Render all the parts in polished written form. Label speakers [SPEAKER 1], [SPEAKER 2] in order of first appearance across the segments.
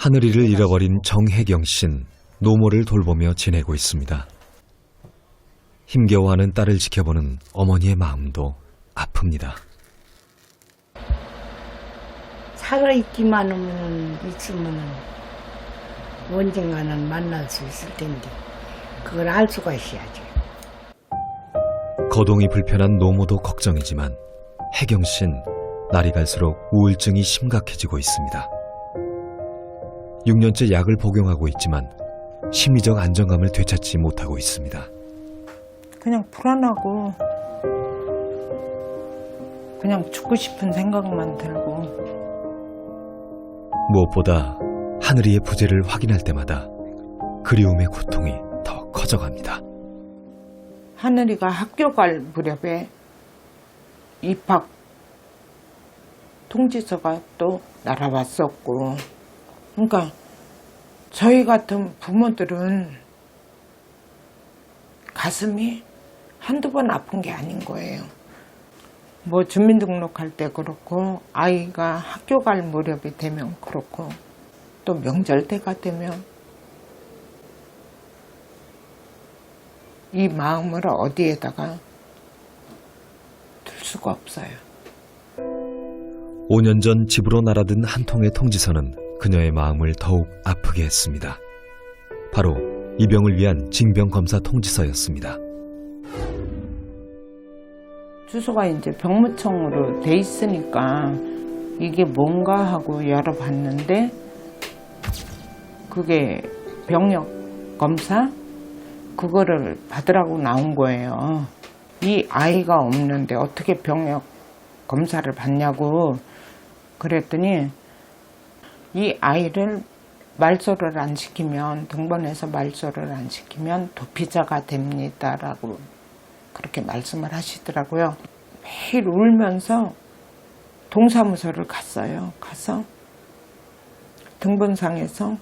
[SPEAKER 1] 하늘이를 잃어버린 정혜경 씨는 노모를 돌보며 지내고 있습니다. 힘겨워하는 딸을 지켜보는 어머니의 마음도 아픕니다.
[SPEAKER 2] 살아있기만 있으면 언젠가는 만날 수 있을 텐데 그걸 알 수가 있어야지.
[SPEAKER 1] 거동이 불편한 노모도 걱정이지만 혜경 씨는 날이 갈수록 우울증이 심각해지고 있습니다. 6년째 약을 복용하고 있지만 심리적 안정감을 되찾지 못하고 있습니다.
[SPEAKER 3] 그냥 불안하고 그냥 죽고 싶은 생각만 들고.
[SPEAKER 1] 무엇보다 하늘이의 부재를 확인할 때마다 그리움의 고통이 더 커져갑니다.
[SPEAKER 3] 하늘이가 학교 갈 무렵에 입학 통지서가 또 날아왔었고, 그러니까 저희 같은 부모들은 가슴이 한두 번 아픈 게 아닌 거예요. 뭐 주민등록할 때 그렇고 아이가 학교 갈 무렵이 되면 그렇고 또 명절 때가 되면 이 마음을 어디에다가 둘 수가 없어요.
[SPEAKER 1] 5년 전 집으로 날아든 한 통의 통지서는 그녀의 마음을 더욱 아프게 했습니다. 바로 입영을 위한 징병검사 통지서였습니다.
[SPEAKER 3] 주소가 이제 병무청으로 돼 있으니까 이게 뭔가 하고 열어봤는데 그게 병력 검사? 그거를 받으라고 나온 거예요. 이 아이가 없는데 어떻게 병력 검사를 받냐고 그랬더니 이 아이를 말소를 안 시키면 등본에서 말소를 안 시키면 도피자가 됩니다라고 그렇게 말씀을 하시더라고요. 매일 울면서 동사무소를 갔어요. 가서 등본상에서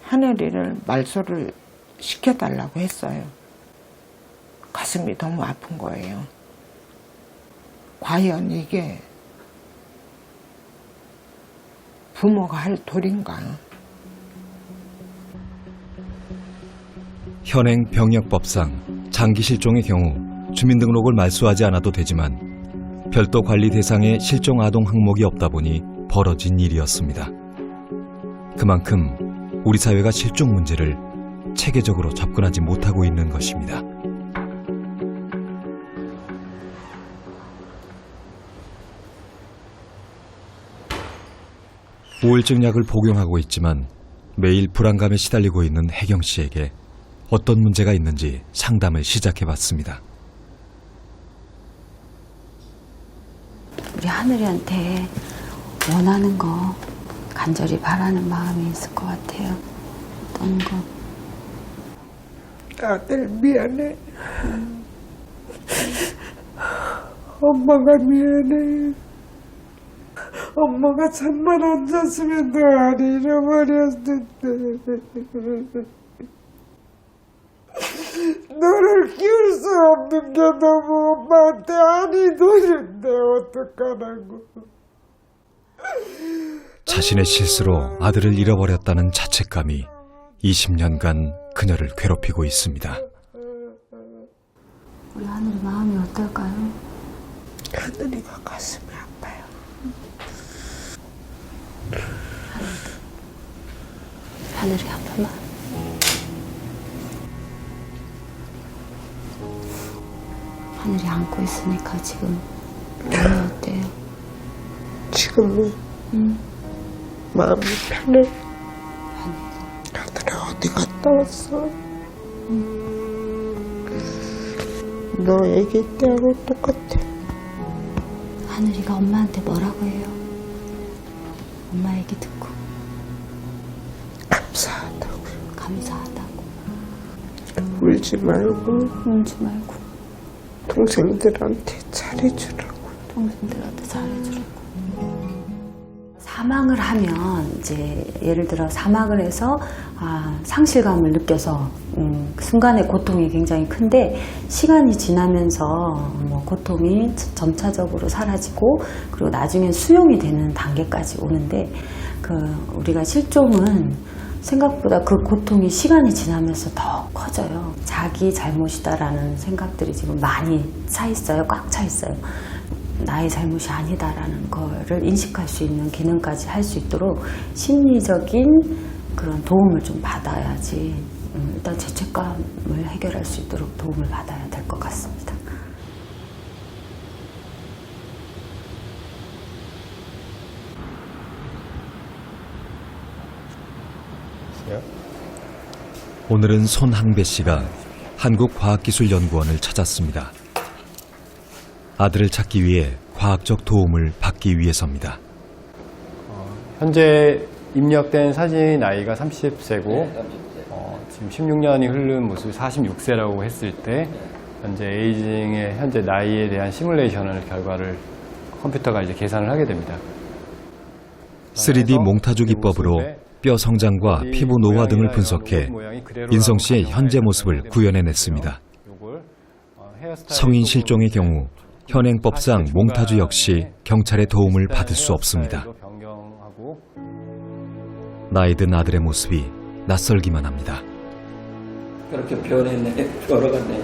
[SPEAKER 3] 하늘이를 말소를 시켜달라고 했어요. 가슴이 너무 아픈 거예요. 과연 이게 부모가 할 도리인가?
[SPEAKER 1] 현행 병역법상 장기 실종의 경우 주민등록을 말소하지 않아도 되지만 별도 관리 대상의 실종 아동 항목이 없다 보니 벌어진 일이었습니다. 그만큼 우리 사회가 실종 문제를 체계적으로 접근하지 못하고 있는 것입니다. 우울증 약을 복용하고 있지만 매일 불안감에 시달리고 있는 혜경 씨에게 어떤 문제가 있는지 상담을 시작해봤습니다.
[SPEAKER 4] 우리 하늘이한테 원하는 거 간절히 바라는 마음이 있을 것 같아요. 어떤 거?
[SPEAKER 3] 아들 미안해. 엄마가 미안해. 엄마가 잠만 안 잤으면 너 안 잃어버렸는데. 너를 키울 수 없는 게 너무 엄마한테 안이 도는데 어떡하라고.
[SPEAKER 1] 자신의 실수로 아들을 잃어버렸다는 자책감이 20년간 그녀를 괴롭히고 있습니다.
[SPEAKER 4] 우리 하늘이 마음이 어떨까요?
[SPEAKER 3] 하늘이가 가슴이 아파요.
[SPEAKER 4] 하늘이 아프면 하늘이 안고 있으니까 지금 마음이 어때요?
[SPEAKER 3] 지금은 마음이 편해. 아들아 어디 갔다 왔어? 너 애기 때하고 똑같아.
[SPEAKER 4] 하늘이가 엄마한테 뭐라고 해요? 엄마 얘기 듣고
[SPEAKER 3] 감사하다고요.
[SPEAKER 4] 감사하다고.
[SPEAKER 3] 울지 말고
[SPEAKER 4] 울지 말고
[SPEAKER 3] 동생들한테 잘해주라고.
[SPEAKER 4] 동생들한테 잘해주라고. 사망을 하면 이제 예를 들어 사망을 해서 상실감을 느껴서 순간의 고통이 굉장히 큰데 시간이 지나면서 뭐 고통이 점차적으로 사라지고 그리고 나중에 수용이 되는 단계까지 오는데 우리가 실종은 생각보다 그 고통이 시간이 지나면서 더 커져요. 자기 잘못이다라는 생각들이 지금 많이 차 있어요. 꽉 차 있어요. 나의 잘못이 아니다라는 거를 인식할 수 있는 기능까지 할 수 있도록 심리적인 그런 도움을 좀 받아야지 일단 죄책감을 해결할 수 있도록 도움을 받아야 될 것 같습니다.
[SPEAKER 1] 오늘은 손항배 씨가 한국과학기술연구원을 찾았습니다. 아들을 찾기 위해 과학적 도움을 받기 위해서입니다.
[SPEAKER 5] 현재 입력된 사진 나이가 30세고 지금 16년이 흐른 모습이 46세라고 했을 때 현재 에이징의 현재 나이에 대한 시뮬레이션을 결과를 컴퓨터가 이제 계산을 하게 됩니다.
[SPEAKER 1] 3D 몽타주 기법으로 뼈 성장과 피부 노화 등을 분석해 인성 씨의 현재 모습을 구현해냈습니다. 성인 실종의 경우 현행법상 몽타주 역시 경찰의 도움을 받을 수 없습니다. 나이든 아들의 모습이 낯설기만 합니다.
[SPEAKER 6] 그렇게 변했네, 변화갔네.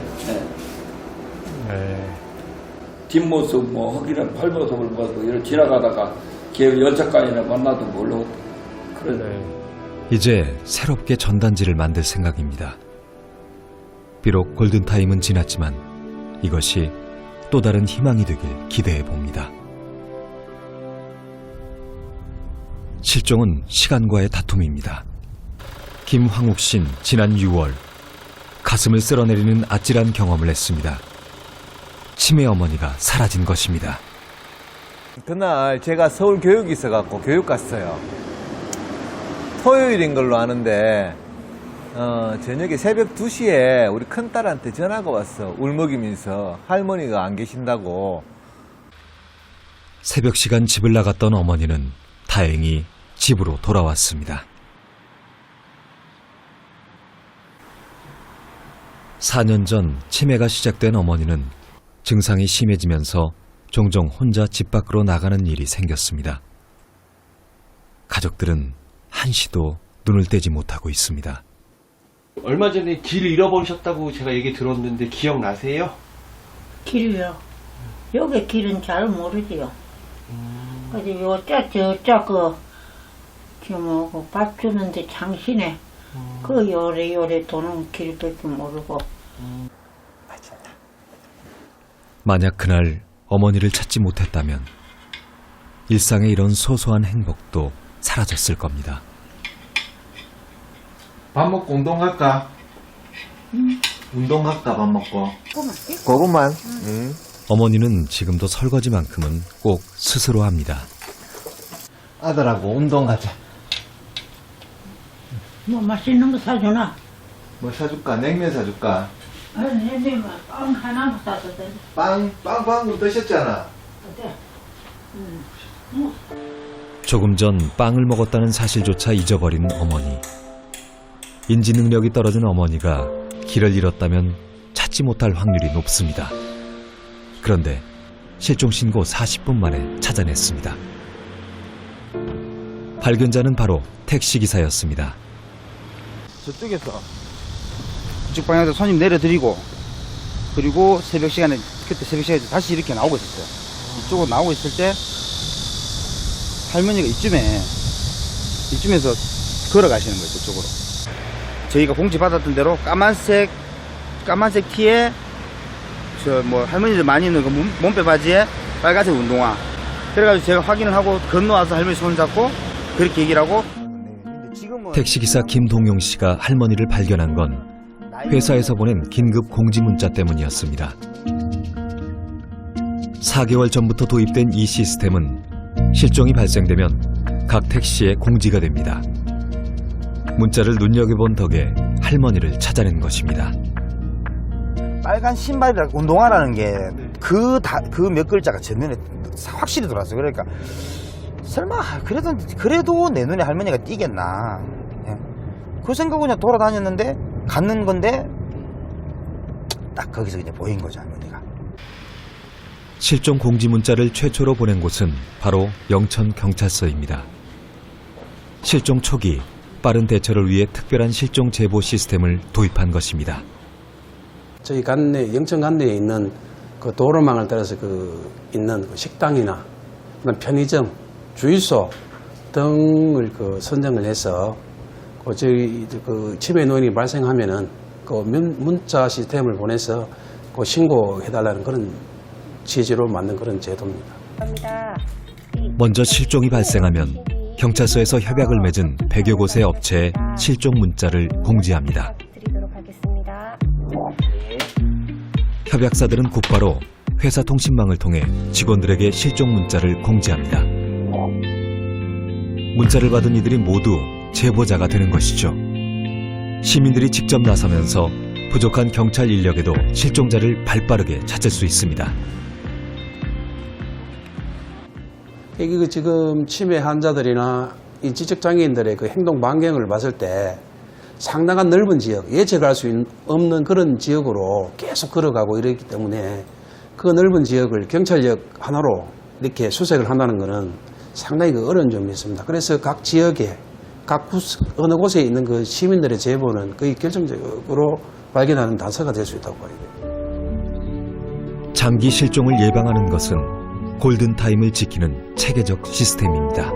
[SPEAKER 5] 네.
[SPEAKER 6] 뒷모습, 허기는 팔모습을 보고 이렇게 지나가다가 걔 연착관이나 만나도 모르고 그래.
[SPEAKER 1] 이제 새롭게 전단지를 만들 생각입니다. 비록 골든타임은 지났지만 이것이 또 다른 희망이 되길 기대해 봅니다. 실종은 시간과의 다툼입니다. 김황욱 씨는 지난 6월 가슴을 쓸어내리는 아찔한 경험을 했습니다. 치매 어머니가 사라진 것입니다.
[SPEAKER 7] 그날 제가 서울 교육이 있어갖고 교육 갔어요. 토요일인 걸로 아는데 저녁에 새벽 2시에 우리 큰딸한테 전화가 왔어. 울먹이면서 할머니가 안 계신다고.
[SPEAKER 1] 새벽 시간 집을 나갔던 어머니는 다행히 집으로 돌아왔습니다. 4년 전 치매가 시작된 어머니는 증상이 심해지면서 종종 혼자 집 밖으로 나가는 일이 생겼습니다. 가족들은 한시도 눈을 떼지 못하고 있습니다.
[SPEAKER 8] 얼마 전에 길 잃어버리셨다고 제가 얘기 들었는데 기억나세요?
[SPEAKER 2] 길이요. 여기 길은 잘 모르지요. 어디 요자 저자 밥 주는데 장신에 그 요래 도는 길밖에 모르고.
[SPEAKER 1] 만약 그날 어머니를 찾지 못했다면 일상의 이런 소소한 행복도 사라졌을 겁니다.
[SPEAKER 8] 밥 먹고 운동할까? 운동할까 밥 먹고?
[SPEAKER 7] 그것만.
[SPEAKER 1] 어머니는 지금도 설거지만큼은 꼭 스스로 합니다.
[SPEAKER 8] 아들하고 운동 가자.
[SPEAKER 2] 뭐 맛있는 거 사주나?
[SPEAKER 8] 뭐 사줄까? 냉면 사줄까?
[SPEAKER 2] 아니, 내가 빵 하나만 사도 돼.
[SPEAKER 8] 빵 방금 드셨잖아.
[SPEAKER 2] 어때?
[SPEAKER 1] 조금 전 빵을 먹었다는 사실조차 잊어버린 어머니. 인지 능력이 떨어진 어머니가 길을 잃었다면 찾지 못할 확률이 높습니다. 그런데 실종 신고 40분 만에 찾아냈습니다. 발견자는 바로 택시기사였습니다.
[SPEAKER 9] 저쪽에서 이쪽 방향에서 손님 내려드리고 그리고 새벽 시간에 그때 새벽 시간에 다시 이렇게 나오고 있었어요. 이쪽으로 나오고 있을 때 할머니가 이쯤에서 걸어가시는 거예요. 저쪽으로. 저희가 공지 받았던 대로 까만색 티에 할머니들 많이 입는 그 몸빼 바지에 빨간색 운동화. 그래가지고 제가 확인을 하고 건너와서 할머니 손 잡고 그렇게 얘기를 하고.
[SPEAKER 1] 택시기사 김동용 씨가 할머니를 발견한 건 회사에서 보낸 긴급 공지 문자 때문이었습니다. 4개월 전부터 도입된 이 시스템은 실종이 발생되면 각 택시에 공지가 됩니다. 문자를 눈여겨본 덕에 할머니를 찾아낸 것입니다.
[SPEAKER 9] 빨간 신발이라 운동화라는 게 그 몇 글자가 제 눈에 확실히 들어왔어요. 그러니까 설마 그래도 내 눈에 할머니가 띄겠나. 예. 그 생각으로 그냥 돌아다녔는데 갔는 건데 딱 거기서 그냥 보인 거죠, 할머니가.
[SPEAKER 1] 실종 공지 문자를 최초로 보낸 곳은 바로 영천경찰서입니다. 실종 초기 빠른 대처를 위해 특별한 실종 제보 시스템을 도입한 것입니다.
[SPEAKER 10] 저희 영천 관내에 있는 그 도로망을 따라서 있는 식당이나 편의점, 주유소 등을 선정을 해서 저희 치매 노인이 발생하면은 문자 시스템을 보내서 신고해달라는 그런 취지로 만든 그런 제도입니다.
[SPEAKER 1] 먼저 실종이 발생하면 경찰서에서 협약을 맺은 100여 곳의 업체에 실종 문자를 공지합니다. 협약사들은 곧바로 회사 통신망을 통해 직원들에게 실종 문자를 공지합니다. 문자를 받은 이들이 모두 제보자가 되는 것이죠. 시민들이 직접 나서면서 부족한 경찰 인력에도 실종자를 발빠르게 찾을 수 있습니다.
[SPEAKER 10] 이게 지금 치매 환자들이나 이 지적장애인들의 행동 반경을 봤을 때 상당한 넓은 지역, 예측할 수 없는 그런 지역으로 계속 걸어가고 이러기 때문에 그 넓은 지역을 경찰력 하나로 이렇게 수색을 한다는 것은 상당히 어려운 점이 있습니다. 그래서 각 지역에 어느 곳에 있는 그 시민들의 제보는 거의 결정적으로 발견하는 단서가 될 수 있다고 봐야 돼요.
[SPEAKER 1] 장기 실종을 예방하는 것은 골든타임을 지키는 체계적 시스템입니다.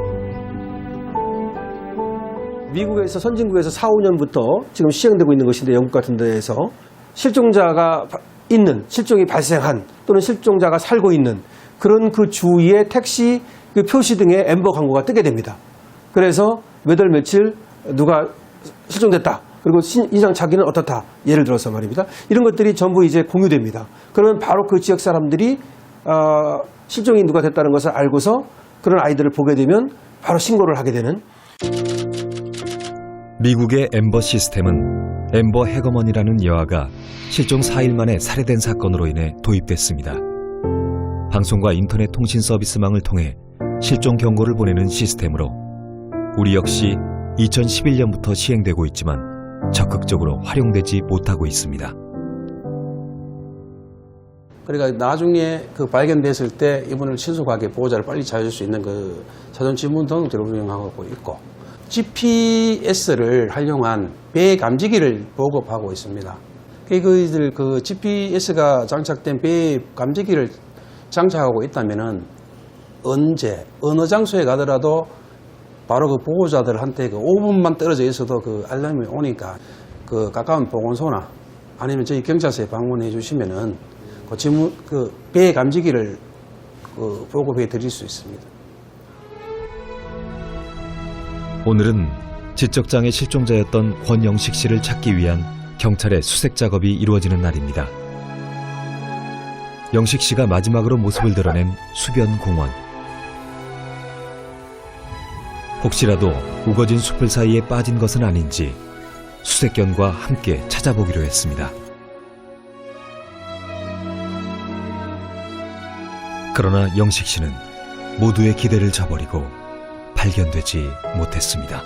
[SPEAKER 11] 미국에서 선진국에서 4, 5년부터 지금 시행되고 있는 것인데 영국 같은 데에서 실종자가 실종이 발생한 또는 실종자가 살고 있는 그런 그 주위에 택시 그 표시 등의 앰버 광고가 뜨게 됩니다. 그래서 몇 월 며칠 누가 실종됐다. 그리고 인상 차기는 어떻다. 예를 들어서 말입니다. 이런 것들이 전부 이제 공유됩니다. 그러면 바로 그 지역 사람들이 실종이 누가 됐다는 것을 알고서 그런 아이들을 보게 되면 바로 신고를 하게 되는.
[SPEAKER 1] 미국의 앰버 시스템은 앰버 해거먼이라는 여아가 실종 4일 만에 살해된 사건으로 인해 도입됐습니다. 방송과 인터넷 통신 서비스망을 통해 실종 경고를 보내는 시스템으로 우리 역시 2011년부터 시행되고 있지만 적극적으로 활용되지 못하고 있습니다.
[SPEAKER 10] 그러니까 나중에 발견됐을 때 이분을 신속하게 보호자를 빨리 찾을 수 있는 사전 지문 등록들을 운영하고 있고 GPS를 활용한 배 감지기를 보급하고 있습니다. 저희들 GPS가 장착된 배 감지기를 장착하고 있다면은 언제 어느 장소에 가더라도 바로 보호자들한테 5분만 떨어져 있어도 알람이 오니까 가까운 보건소나 아니면 저희 경찰서에 방문해 주시면은 배 감지기를 보급해 드릴 수 있습니다.
[SPEAKER 1] 오늘은 지적장애 실종자였던 권영식 씨를 찾기 위한 경찰의 수색 작업이 이루어지는 날입니다. 영식 씨가 마지막으로 모습을 드러낸 수변 공원. 혹시라도 우거진 숲을 사이에 빠진 것은 아닌지 수색견과 함께 찾아보기로 했습니다. 그러나 영식 씨는 모두의 기대를 저버리고 발견되지 못했습니다.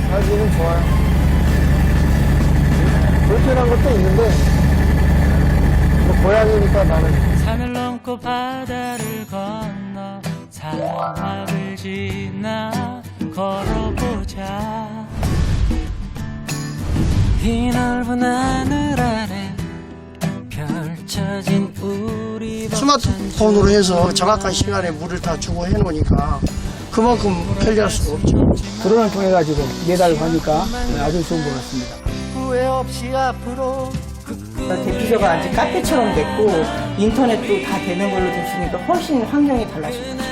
[SPEAKER 11] 사진은 좋아요. 불편한 것도 있는데 고향이니까 나는.
[SPEAKER 12] 산을 넘고 바다를 건너 사막을 지나 걸어보자. 이 넓은 하늘 아래 펼쳐진
[SPEAKER 13] 스마트폰으로 해서 정확한 시간에 물을 다 주고 해놓으니까 그만큼 편리할 수가 없죠.
[SPEAKER 14] 드론을 통해 가지고 매달 하니까 아주 좋은 것 같습니다.
[SPEAKER 13] 후회 없이 앞으로
[SPEAKER 3] 대피소가 아직 카페처럼 됐고 인터넷도 다 되는 걸로 됐으니까 훨씬 환경이 달라진 거죠.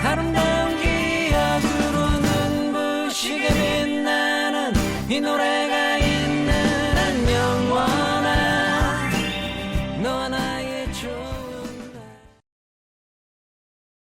[SPEAKER 12] 아름다운 기억으로 눈부시게 빛나는 이 노래